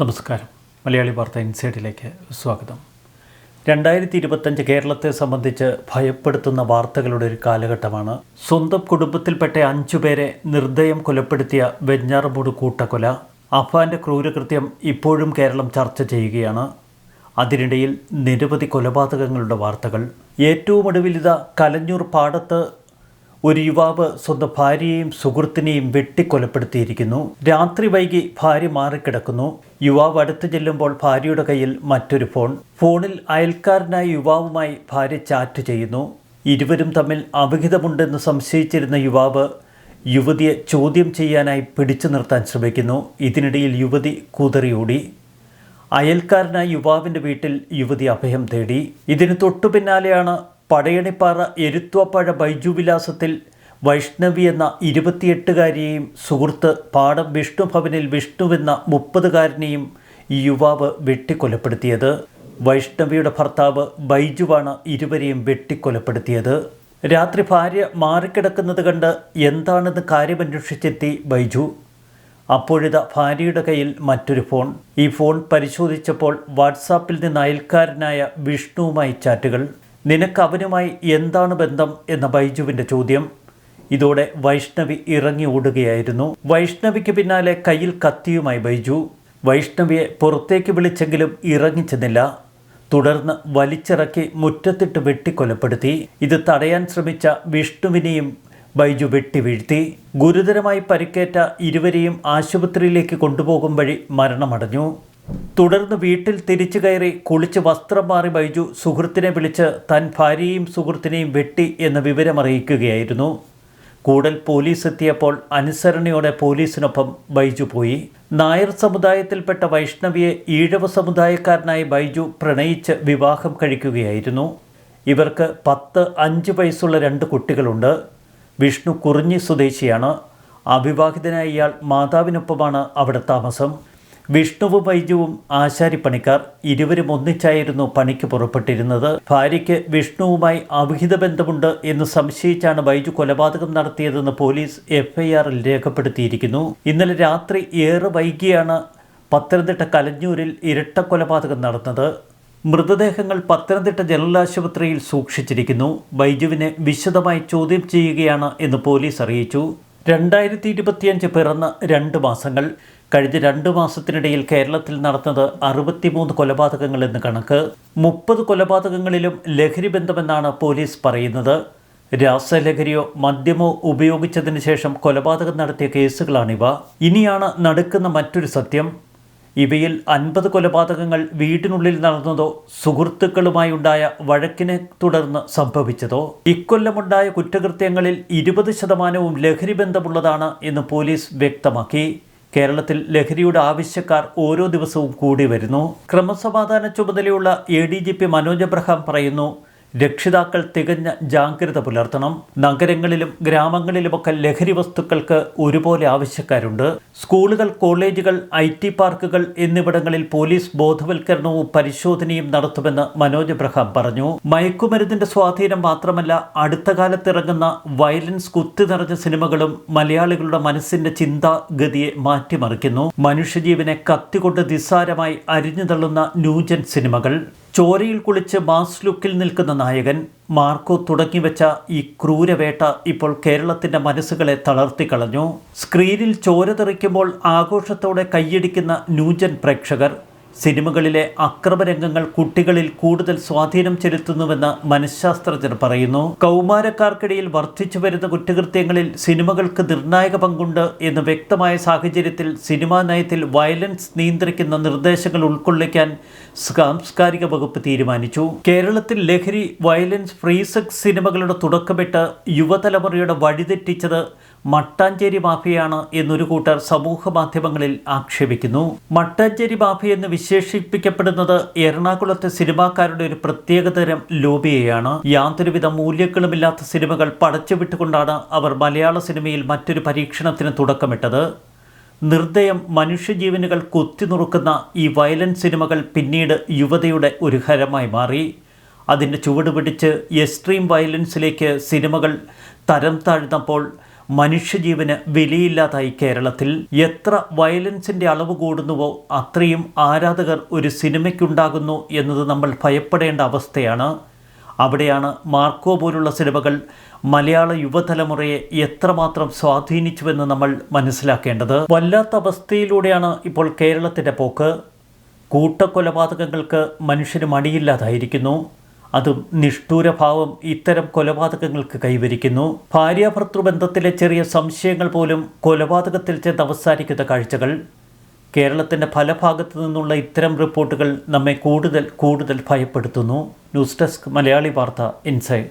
നമസ്കാരം. മലയാളി വാർത്ത ഇൻസൈഡിലേക്ക് സ്വാഗതം. 2025 കേരളത്തെ സംബന്ധിച്ച് ഭയപ്പെടുത്തുന്ന വാർത്തകളുടെ ഒരു കാലഘട്ടമാണ്. സ്വന്തം കുടുംബത്തിൽപ്പെട്ട 5 പേരെ നിർദ്ദയം കൊലപ്പെടുത്തിയ വെഞ്ഞാറമൂട് കൂട്ടക്കൊല. അഫാന്റെ ക്രൂരകൃത്യം ഇപ്പോഴും കേരളം ചർച്ച ചെയ്യുകയാണ്. അതിനിടയിൽ നിരവധി കൊലപാതകങ്ങളുടെ വാർത്തകൾ. ഏറ്റവും ഒടുവിലിത കലഞ്ഞൂർ പാടത്ത് ഒരു യുവാവ് സ്വന്തം ഭാര്യയെയും സുഹൃത്തിനെയും വെട്ടിക്കൊലപ്പെടുത്തിയിരിക്കുന്നു. രാത്രി വൈകി ഭാര്യ മാറിക്കിടക്കുന്നു. യുവാവ് അടുത്ത് ചെല്ലുമ്പോൾ ഭാര്യയുടെ കയ്യിൽ മറ്റൊരു ഫോണിൽ അയൽക്കാരനായ യുവാവുമായി ഭാര്യ ചാറ്റ് ചെയ്യുന്നു. ഇരുവരും തമ്മിൽ അവിഹിതമുണ്ടെന്ന് സംശയിച്ചിരുന്ന യുവാവ് യുവതിയെ ചോദ്യം ചെയ്യാനായി പിടിച്ചു നിർത്താൻ ശ്രമിക്കുന്നു. ഇതിനിടയിൽ യുവതി കുതറിയോടി. അയൽക്കാരനായ യുവാവിൻ്റെ വീട്ടിൽ യുവതി അഭയം തേടി. ഇതിന് തൊട്ടു പിന്നാലെയാണ് പടയണിപ്പാറ എരുത്വാപ്പഴ ബൈജു വിലാസത്തിൽ വൈഷ്ണവി എന്ന 28-കാരിയെയും സുഹൃത്ത് പാടം വിഷ്ണു ഭവനിൽ വിഷ്ണുവെന്ന 30-കാരനെയും ഈ യുവാവ് വെട്ടിക്കൊലപ്പെടുത്തിയത്. വൈഷ്ണവിയുടെ ഭർത്താവ് ബൈജുവാണ് ഇരുവരെയും വെട്ടിക്കൊലപ്പെടുത്തിയത്. രാത്രി ഭാര്യ മാറിക്കിടക്കുന്നത് കണ്ട് എന്താണെന്ന് കാര്യമന്വേഷിച്ചെത്തി ബൈജു. അപ്പോഴിതാ ഭാര്യയുടെ കയ്യിൽ മറ്റൊരു ഈ ഫോൺ പരിശോധിച്ചപ്പോൾ വാട്സാപ്പിൽ നിന്ന് അയൽക്കാരനായ വിഷ്ണുവുമായി ചാറ്റുകൾ. നിനക്ക് അവനുമായി എന്താണ് ബന്ധം എന്ന ബൈജുവിൻ്റെ ചോദ്യം. ഇതോടെ വൈഷ്ണവി ഇറങ്ങി ഓടുകയായിരുന്നു. വൈഷ്ണവിക്ക് പിന്നാലെ കയ്യിൽ കത്തിയുമായി ബൈജു. വൈഷ്ണവിയെ പുറത്തേക്ക് വിളിച്ചെങ്കിലും ഇറങ്ങിച്ചെന്നില്ല. തുടർന്ന് വലിച്ചിറക്കി മുറ്റത്തിട്ട് വെട്ടിക്കൊലപ്പെടുത്തി. ഇത് തടയാൻ ശ്രമിച്ച വിഷ്ണുവിനെയും ബൈജു വെട്ടിവീഴ്ത്തി. ഗുരുതരമായി പരിക്കേറ്റ ഇരുവരെയും ആശുപത്രിയിലേക്ക് കൊണ്ടുപോകും വഴി മരണമടഞ്ഞു. തുടർന്ന് വീട്ടിൽ തിരിച്ചു കയറി കുളിച്ച് വസ്ത്രം മാറി ബൈജു സുഹൃത്തിനെ വിളിച്ച് താൻ ഭാര്യയെയും സുഹൃത്തിനെയും വെട്ടി എന്ന വിവരമറിയിക്കുകയായിരുന്നു. കൂടൽ പോലീസ് എത്തിയപ്പോൾ അനുസരണയോടെ പോലീസിനൊപ്പം ബൈജു പോയി. നായർ സമുദായത്തിൽപ്പെട്ട വൈഷ്ണവിയെ ഈഴവ സമുദായക്കാരനായ ബൈജു പ്രണയിച്ച് വിവാഹം കഴിക്കുകയായിരുന്നു. ഇവർക്ക് 5 വയസ്സുള്ള 2 കുട്ടികളുണ്ട്. വിഷ്ണു കുറിഞ്ഞി സ്വദേശിയാണ്. അവിവാഹിതനായ ഇയാൾ മാതാവിനൊപ്പമാണ് അവിടെ താമസം. വിഷ്ണുവും ബൈജുവും ആശാരിപ്പണിക്കാർ. ഇരുവരും ഒന്നിച്ചായിരുന്നു പണിക്ക് പുറപ്പെട്ടിരുന്നത്. ഭാര്യയ്ക്ക് വിഷ്ണുവുമായി അവിഹിത ബന്ധമുണ്ട് എന്ന് സംശയിച്ചാണ് ബൈജു കൊലപാതകം നടത്തിയതെന്ന് പോലീസ് FIRൽ രേഖപ്പെടുത്തിയിരിക്കുന്നു. ഇന്നലെ രാത്രി ഏറെ വൈകിയാണ് പത്തനംതിട്ട കലഞ്ഞൂരിൽ ഇരട്ട കൊലപാതകം നടന്നത്. മൃതദേഹങ്ങൾ പത്തനംതിട്ട ജനറൽ ആശുപത്രിയിൽ സൂക്ഷിച്ചിരിക്കുന്നു. ബൈജുവിനെ വിശദമായി ചോദ്യം ചെയ്യുകയാണ് എന്ന് പോലീസ് അറിയിച്ചു. 2025 പിറന്ന് 2 മാസങ്ങൾ. കഴിഞ്ഞ 2 മാസത്തിനിടയിൽ കേരളത്തിൽ നടന്നത് 63 കൊലപാതകങ്ങൾ എന്ന് കണക്ക്. 30 കൊലപാതകങ്ങളിലും ലഹരി ബന്ധമെന്നാണ് പോലീസ് പറയുന്നത്. രാസലഹരിയോ മദ്യമോ ഉപയോഗിച്ചതിന് ശേഷം കൊലപാതകം നടത്തിയ കേസുകളാണിവ. ഇനിയാണ് നടക്കുന്ന മറ്റൊരു സത്യം. ഇവയിൽ 50 കൊലപാതകങ്ങൾ വീടിനുള്ളിൽ നടന്നതോ സുഹൃത്തുക്കളുമായുണ്ടായ വഴക്കിനെ തുടർന്ന് സംഭവിച്ചതോ. ഇക്കൊല്ലമുണ്ടായ കുറ്റകൃത്യങ്ങളിൽ 20% ലഹരി ബന്ധമുള്ളതാണ് എന്ന് പോലീസ് വ്യക്തമാക്കി. കേരളത്തിൽ ലഹരിയുടെ ആവശ്യക്കാർ ഓരോ ദിവസവും കൂടി വരുന്നു. ക്രമസമാധാന ചുമതലയുള്ള ADGP മനോജ് എബ്രഹാം പറയുന്നു, രക്ഷിതാക്കൾ തികഞ്ഞ ജാഗ്രത പുലർത്തണം. നഗരങ്ങളിലും ഗ്രാമങ്ങളിലുമൊക്കെ ലഹരി വസ്തുക്കൾക്ക് ഒരുപോലെ ആവശ്യക്കാരുണ്ട്. സ്കൂളുകൾ, കോളേജുകൾ, IT പാർക്കുകൾ എന്നിവിടങ്ങളിൽ പോലീസ് ബോധവൽക്കരണവും പരിശോധനയും നടത്തുമെന്ന് മനോജ് എബ്രഹാം പറഞ്ഞു. മയക്കുമരുന്നിന്റെ സ്വാധീനം മാത്രമല്ല, അടുത്ത കാലത്തിറങ്ങുന്ന വയലൻസ് കുത്തി നിറഞ്ഞ സിനിമകളും മലയാളികളുടെ മനസ്സിന്റെ ചിന്താഗതിയെ മാറ്റിമറിക്കുന്നു. മനുഷ്യജീവനെ കത്തികൊണ്ട് നിസ്സാരമായി അരിഞ്ഞു തള്ളുന്ന ന്യൂജൻ സിനിമകൾ. ചോരയിൽ കുളിച്ച് മാസ് ലുക്കിൽ നിൽക്കുന്ന നായകൻ മാർക്കോ തുടങ്ങിവെച്ച ഈ ക്രൂരവേട്ട ഇപ്പോൾ കേരളത്തിൻ്റെ മനസ്സുകളെ തളർത്തിക്കളഞ്ഞു. സ്ക്രീനിൽ ചോര തെറിക്കുമ്പോൾ ആഘോഷത്തോടെ കൈയടിക്കുന്ന ന്യൂജൻ പ്രേക്ഷകർ. സിനിമകളിലെ അക്രമരംഗങ്ങൾ കുട്ടികളിൽ കൂടുതൽ സ്വാധീനം ചെലുത്തുന്നുവെന്ന് മനഃശാസ്ത്രജ്ഞർ പറയുന്നു. കൗമാരക്കാർക്കിടയിൽ വർദ്ധിച്ചു വരുന്ന കുറ്റകൃത്യങ്ങളിൽ സിനിമകൾക്ക് നിർണായക പങ്കുണ്ട് എന്ന് വ്യക്തമായ സാഹചര്യത്തിൽ സിനിമാ നയത്തിൽ വയലൻസ് നിയന്ത്രിക്കുന്ന നിർദ്ദേശങ്ങൾ ഉൾക്കൊള്ളിക്കാൻ സാംസ്കാരിക വകുപ്പ് തീരുമാനിച്ചു. കേരളത്തിൽ ലഹരി, വയലൻസ്, ഫ്രീ സെക്സ് സിനിമകളുടെ തുടക്കമിട്ട് യുവതലമുറയുടെ വഴിതെറ്റിച്ചത് മട്ടാഞ്ചേരി മാഫിയാണ് എന്നൊരു കൂട്ടർ സമൂഹ മാധ്യമങ്ങളിൽ ആക്ഷേപിക്കുന്നു. മട്ടാഞ്ചേരി മാഫിയ എന്ന് വിശേഷിപ്പിക്കപ്പെടുന്നത് എറണാകുളത്തെ സിനിമാക്കാരുടെ ഒരു പ്രത്യേകതരം ലോബിയെയാണ്. യാതൊരുവിധ മൂല്യങ്ങളുമില്ലാത്ത സിനിമകൾ പടച്ചുവിട്ടുകൊണ്ടാണ് അവർ മലയാള സിനിമയിൽ മറ്റൊരു പരീക്ഷണത്തിന് തുടക്കമിട്ടത്. നിർദ്ദയം മനുഷ്യജീവനുകൾ കുത്തിനുറുക്കുന്ന ഈ വയലൻസ് സിനിമകൾ പിന്നീട് യുവതയുടെ ഒരു ഹരമായി മാറി. അതിൻ്റെ ചുവട് പിടിച്ച് എക്സ്ട്രീം വയലൻസിലേക്ക് സിനിമകൾ തരം താഴ്ന്നപ്പോൾ മനുഷ്യജീവന് വിലയില്ലാതായി കേരളത്തിൽ. എത്ര വയലൻസിൻ്റെ അളവ് കൂടുന്നുവോ അത്രയും ആരാധകർ ഒരു സിനിമയ്ക്കുണ്ടാകുന്നു എന്നത് നമ്മൾ ഭയപ്പെടേണ്ട അവസ്ഥയാണ്. അവിടെയാണ് മാർക്കോ പോലുള്ള സിനിമകൾ മലയാള യുവതലമുറയെ എത്രമാത്രം സ്വാധീനിച്ചുവെന്ന് നമ്മൾ മനസ്സിലാക്കേണ്ടത്. വല്ലാത്ത അവസ്ഥയിലൂടെയാണ് ഇപ്പോൾ കേരളത്തിൻ്റെ പോക്ക്. കൂട്ടക്കൊലപാതകങ്ങൾക്ക് മനുഷ്യന് മടിയില്ലാതായിരിക്കുന്നു. അതും നിഷ്ഠൂരഭാവം ഇത്തരം കൊലപാതകങ്ങൾക്ക് കൈവരിക്കുന്നു. ഭാര്യാഭർത്തൃബന്ധത്തിലെ ചെറിയ സംശയങ്ങൾ പോലും കൊലപാതകത്തിൽ ചെന്ന് അവസാനിക്കുന്ന കാഴ്ചകൾ. കേരളത്തിൻ്റെ പല ഭാഗത്തു നിന്നുള്ള ഇത്തരം റിപ്പോർട്ടുകൾ നമ്മെ കൂടുതൽ ഭയപ്പെടുത്തുന്നു. ന്യൂസ് ഡെസ്ക് മലയാളി വാർത്ത ഇൻസൈഡ്.